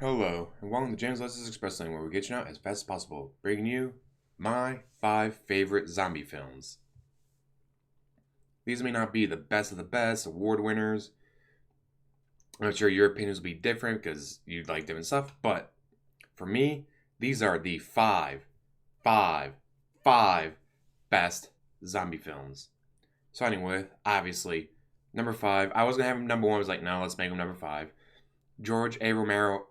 Hello, and welcome to James Lester's Express Lane, where we get you out as fast as possible, bringing you my 5 favorite zombie films. These may not be the best of the best, award winners. I'm sure your opinions will be different because you like different stuff, but for me, these are the five, five best zombie films. Starting with, obviously, number 5. I was going to have him number 1, I was like, no, let's make him number 5. George A. Romero,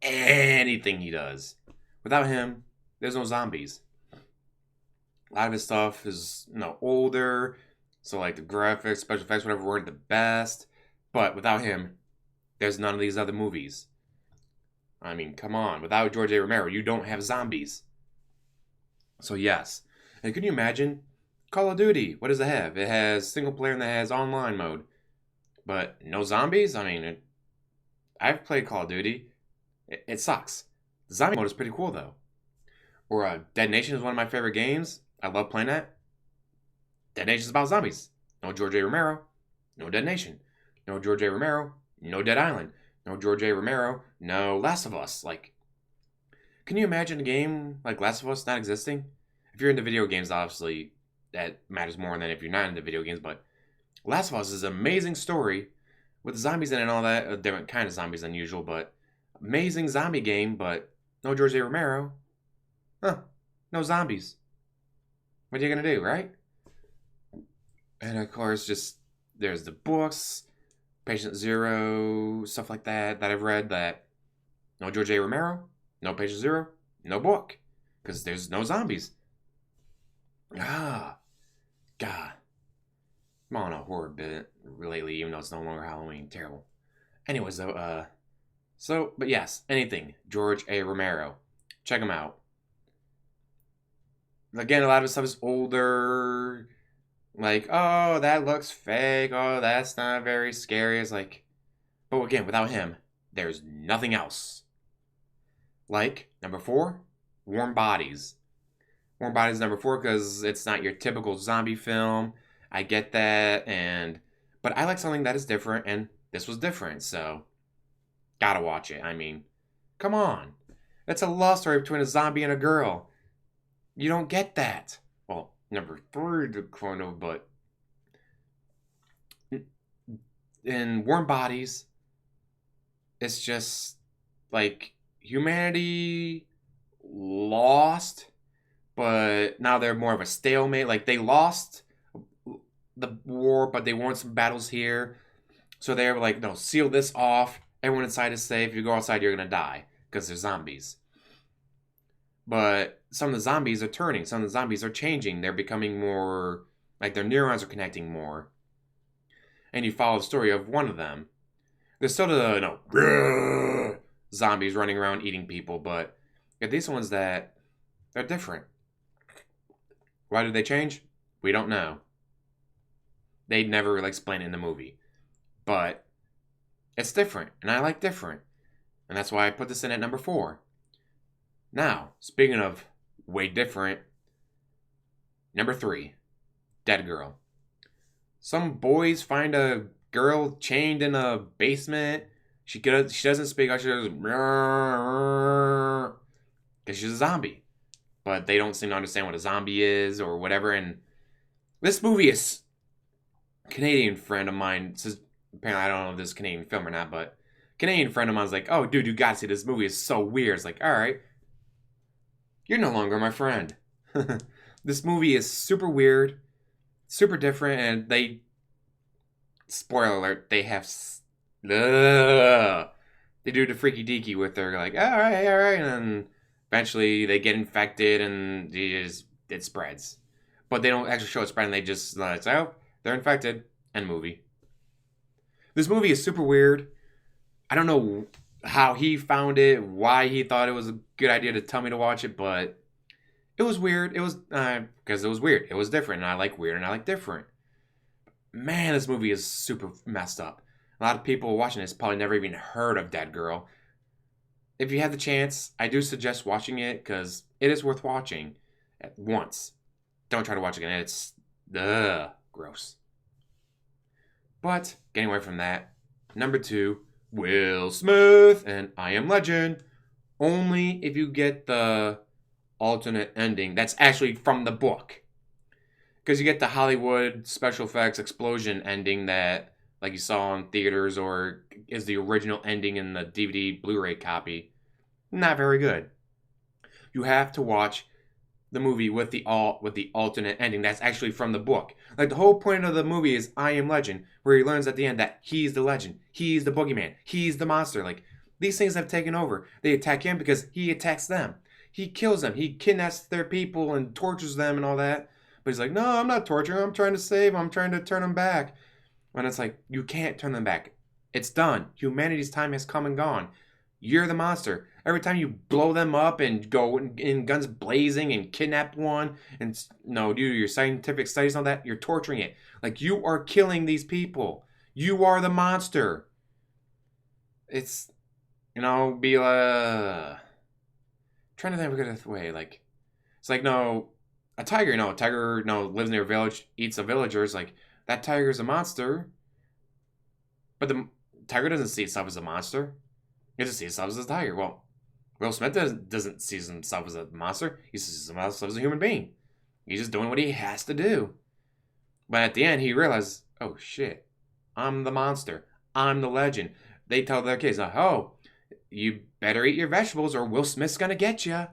anything he does. Without him, there's no zombies. A lot of his stuff is, older, so like the graphics, special effects, whatever, weren't the best. But without him, there's none of these other movies. I mean, come on. Without George A. Romero, you don't have zombies. So yes. And can you imagine? Call of Duty, what does it have? It has single player and it has online mode. But no zombies? I mean, I've played Call of Duty. It sucks. The zombie mode is pretty cool though. Or Dead Nation is one of my favorite games. I love playing that. Dead Nation is about zombies. No George A. Romero, no Dead Nation. No George A. Romero, no Dead Island. No George A. Romero, no Last of Us. Like, can you imagine a game like Last of Us not existing? If you're into video games, obviously that matters more than if you're not into video games. But Last of Us is an amazing story with zombies in it and all that. A different kind of zombies than usual, but amazing zombie game. But no George A. Romero. Huh? No zombies. What are you gonna do, right? And of course, just there's the books, Patient Zero, stuff like that I've read. That no George A. Romero, no Patient Zero, no book, because there's no zombies. Ah, God, I'm on a horror bit lately, even though it's no longer Halloween. Terrible. Anyways, though, but yes, anything George A. Romero, check him out. Again, a lot of his stuff is older. Like, oh, that looks fake. Oh, that's not very scary. It's like, but again, without him, there's nothing else. Like, number 4, Warm Bodies. Warm Bodies number 4 because it's not your typical zombie film. I get that, but I like something that is different, and this was different, so gotta watch it. I mean, come on. It's a love story between a zombie and a girl. You don't get that. Well, number 3, kind of, but in Warm Bodies, it's just like humanity lost, but now they're more of a stalemate. Like they lost the war, but they won some battles here. So they were like, no, seal this off. Everyone inside is safe. If you go outside, you're going to die because they're zombies. But some of the zombies are turning. Some of the zombies are changing. They're becoming more, like their neurons are connecting more. And you follow the story of one of them. There's still the, zombies running around eating people, but you these ones that are different. Why did they change? We don't know. They never really explain it in the movie. But it's different, and I like different. And that's why I put this in at number 4. Now, speaking of way different, number 3, Dead Girl. Some boys find a girl chained in a basement. She doesn't speak. She goes because she's a zombie, but they don't seem to understand what a zombie is or whatever. And this movie is a Canadian friend of mine says. Apparently, I don't know if this is a Canadian film or not, but a Canadian friend of mine was like, "Oh, dude, you gotta see this movie. It's so weird." It's like, all right, you're no longer my friend. This movie is super weird, super different, and spoiler alert, they have, they do the freaky deaky with their like, all right, and then eventually they get infected and it spreads, but they don't actually show it spreading. They just say, oh, they're infected, end movie. This movie is super weird. I don't know how he found it, why he thought it was a good idea to tell me to watch it, but it was weird. It was because it was weird. It was different, and I like weird and I like different. Man, this movie is super messed up. A lot of people watching this probably never even heard of Dead Girl. If you have the chance, I do suggest watching it because it is worth watching at once. Don't try to watch it again. It's gross. But getting away from that, number 2, Will Smith and I Am Legend. Only if you get the alternate ending that's actually from the book. Because you get the Hollywood special effects explosion ending that, like you saw in theaters, or is the original ending in the DVD Blu-ray copy. Not very good. You have to watch the movie with the alternate ending that's actually from the book. Like the whole point of the movie is I Am Legend, where he learns at the end that he's the legend, he's the boogeyman, he's the monster. Like these things have taken over. They attack him because he attacks them. He kills them. He kidnaps their people and tortures them and all that. But he's like, no, I'm not torturing them. I'm trying to save them. I'm trying to turn them back. And it's like, you can't turn them back. It's done. Humanity's time has come and gone. You're the monster. Every time you blow them up and go in guns blazing and kidnap one and do your scientific studies on that, you're torturing it. Like you are killing these people. You are the monster. It's, be trying to think of a good way. Like, it's like, no, a tiger, lives near a village, eats the villagers. Like, that tiger's a monster. But the tiger doesn't see itself as a monster. He just sees himself as a tiger. Well, Will Smith doesn't see himself as a monster. He sees himself as a human being. He's just doing what he has to do. But at the end, he realizes, oh shit, I'm the monster. I'm the legend. They tell their kids, oh, you better eat your vegetables or Will Smith's gonna get you.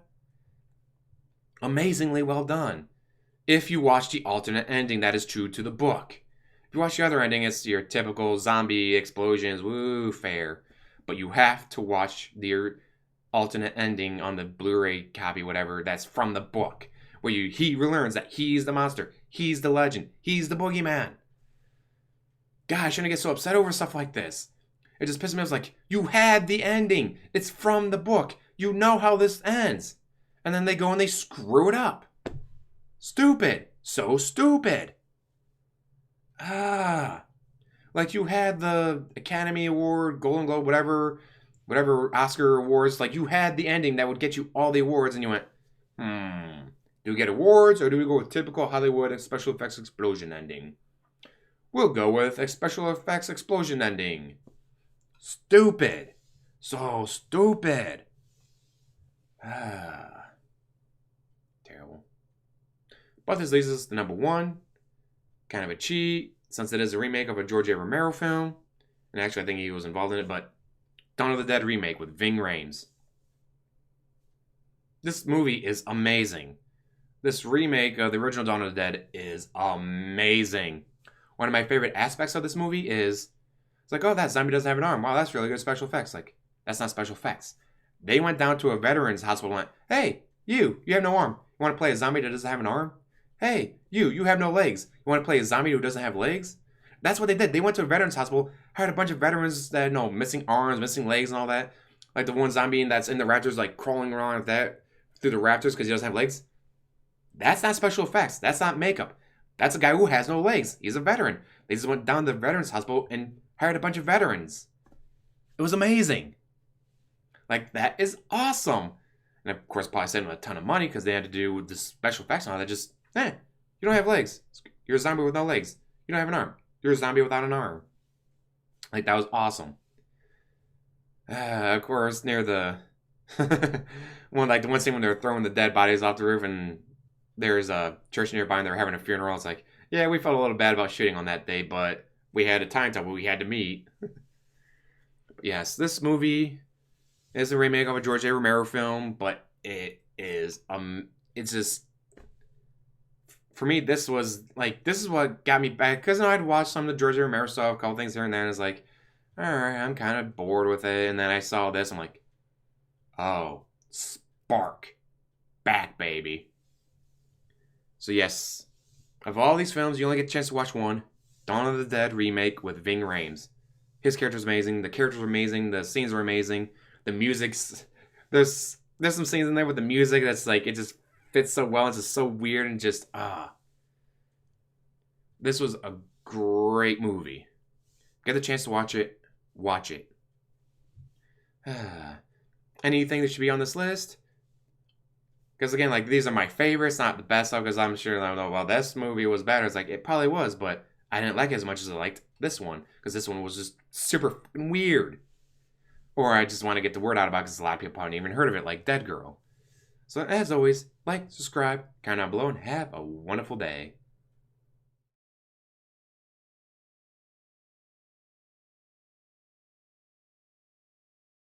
Amazingly well done. If you watch the alternate ending that is true to the book. If you watch the other ending, it's your typical zombie explosions, woo, fair. But you have to watch the alternate ending on the Blu-ray copy, whatever, that's from the book. Where he learns that he's the monster. He's the legend. He's the boogeyman. God, I shouldn't get so upset over stuff like this. It just pisses me off. It's like, you had the ending. It's from the book. You know how this ends. And then they go and they screw it up. Stupid. So stupid. Like you had the Academy Award, Golden Globe, whatever Oscar awards. Like you had the ending that would get you all the awards, and you went, do we get awards or do we go with typical Hollywood special effects explosion ending? We'll go with a special effects explosion ending. Stupid. So stupid. Terrible. But this leads us to number one. Kind of a cheat, since it is a remake of a George A. Romero film. And actually, I think he was involved in it, but Dawn of the Dead remake with Ving Rhames. This movie is amazing. This remake of the original Dawn of the Dead is amazing. One of my favorite aspects of this movie is, it's like, oh, that zombie doesn't have an arm. Wow, that's really good special effects. Like, that's not special effects. They went down to a veterans hospital and went, hey, you have no arm. You want to play a zombie that doesn't have an arm? Hey, you have no legs. You want to play a zombie who doesn't have legs? That's what they did. They went to a veterans hospital, hired a bunch of veterans that had missing arms, missing legs and all that. Like the one zombie that's in the raptors, like crawling around like that through the raptors because he doesn't have legs. That's not special effects. That's not makeup. That's a guy who has no legs. He's a veteran. They just went down to the veterans hospital and hired a bunch of veterans. It was amazing. Like, that is awesome. And of course, probably saved them a ton of money because they had to do the special effects and all that. Just, you don't have legs. You're a zombie with no legs. You don't have an arm. You're a zombie without an arm. Like, that was awesome. Of course, near the the one scene when they're throwing the dead bodies off the roof and there's a church nearby and they're having a funeral. It's like, yeah, we felt a little bad about shooting on that day, but we had a timetable we had to meet. Yes, this movie is a remake of a George A. Romero film, but it is it's just, for me, this is what got me back, because I'd watched some of the George A. Romero stuff, a couple things here and there, and it's like, all right, I'm kind of bored with it. And then I saw this, I'm like, oh, spark, back, baby. So yes, of all these films, you only get a chance to watch one, Dawn of the Dead remake with Ving Rhames. His character's amazing, the characters are amazing, the scenes are amazing, the music's, there's some scenes in there with the music that's like, it just fits so well, it's just so weird and just, This was a great movie. Get the chance to watch it, watch it. Anything that should be on this list? Because again, like, these are my favorites, not the best of, because I'm sure, well, this movie was better. It's like, it probably was, but I didn't like it as much as I liked this one, because this one was just super weird. Or I just want to get the word out about it because a lot of people haven't even heard of it, like Dead Girl. So as always, like, subscribe, comment down below, and have a wonderful day.